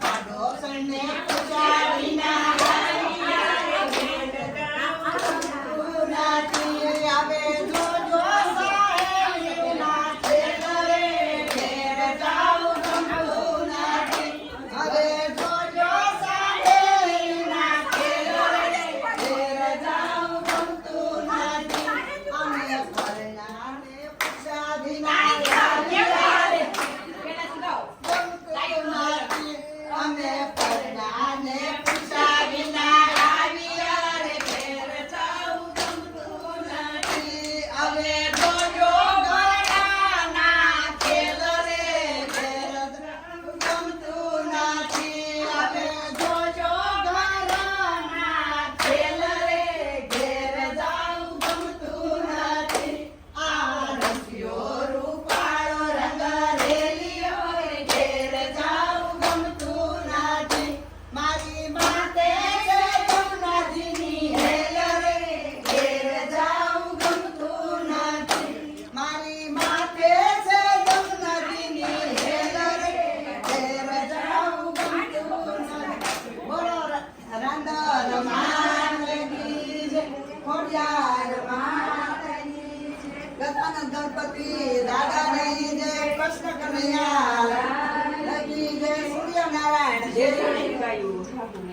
પાડોશને પૂછ્યા વિના આવે જોજો સાહેબના ખેતરે ઘેર જાઉં ગમતું નથી. હવે જોજો સાહેબના ખેતરે ઘેર જાઉં ગમતું નથી. અમે પરણાને પૂછ્યા વિના અમે પરણાને પૂછ્યા વિના આવ્યા રે ઘેર જાઉં ગમતું નથી. હવે જોજો ઘરડાના ખેલ રે ઘેર જાઉં ગમતું નથી. હવે જોજો ઘરના ખેલ રે ઘેર જાઉં ગમતું નથી. આ રસિયો રૂપાળો રંગ રેલિયો રે ઘેર જાઉં ગમતું નથી. મારી માતે છે જમનાજીની હેલ રે ઘેર જાઉં ગમતું નથી. મારી માતે છે જમનાજીની હેલ રે ઘેર જાઉં ગમતું નથી. બોલો રાંદલ માતની જય, ખોડિયાર માતની જય, ગજાનંદ ગણપતિ દાદાની જય, કૃષ્ણ કનૈયા લાલ કી જય, સૂર્યનારાયણ જય.